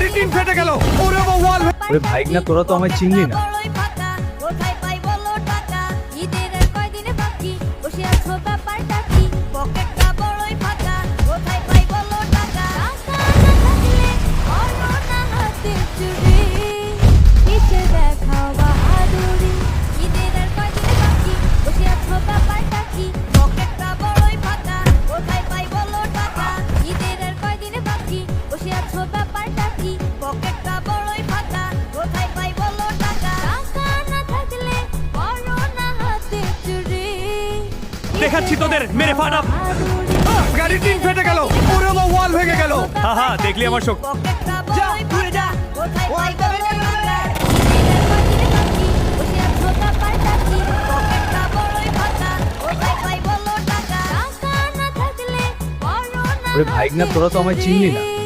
গাড়ির টিন ফেটে গেল। ওরে বাবা, ওয়াল। ওরে ভাইগনা, তোরা তো আমায় চিনলি না। কোথায় পাই বলো টাকা? ঈদের আর কয়দিন বাকি, বসে আছো ব্যাপারটা কি? পকেটটা বড়ই ফাঁকা, কোথায় পাই বলো টাকা? টাকা না থাকলে করো না হাতে চুরি, পিছে দেখাও বাহাদুরি। ঈদের আর কয়দিন বাকি, বসে আছো ব্যাপারটা কি? পকেটটা বড়ই ফাঁকা, কোথায় পাই বলো টাকা? ঈদের আর কয়দিন বাকি, বসে আছো ব্যাপারটা কি? পকেটটা বড়ই ফাঁকা, কোথায় পাই বলো টাকা? টাকা না থাকলে করো না হাতে চুরি, দেখাচ্ছি তোদের, মেরে ফাটাব। বাহাদুরি। গাড়ির টিন ফেটে গেল। ওরে বাবা, ওয়াল ভেঙে গেল। হা হা, দেখলি আমার শোক। পকেটটা বড়ই ফাঁকা, কোথায় পাই বলো টাকা? ঈদের কয়দিন বাকি, বসে আছো ব্যাপারটা কি? পকেটটা বড়ই ফাঁকা, কোথায় পাই বলো টাকা? টাকা না থাকলে করো না ওরে ভাইগনা, তোরা তো আমায় চিনলি না। হাতে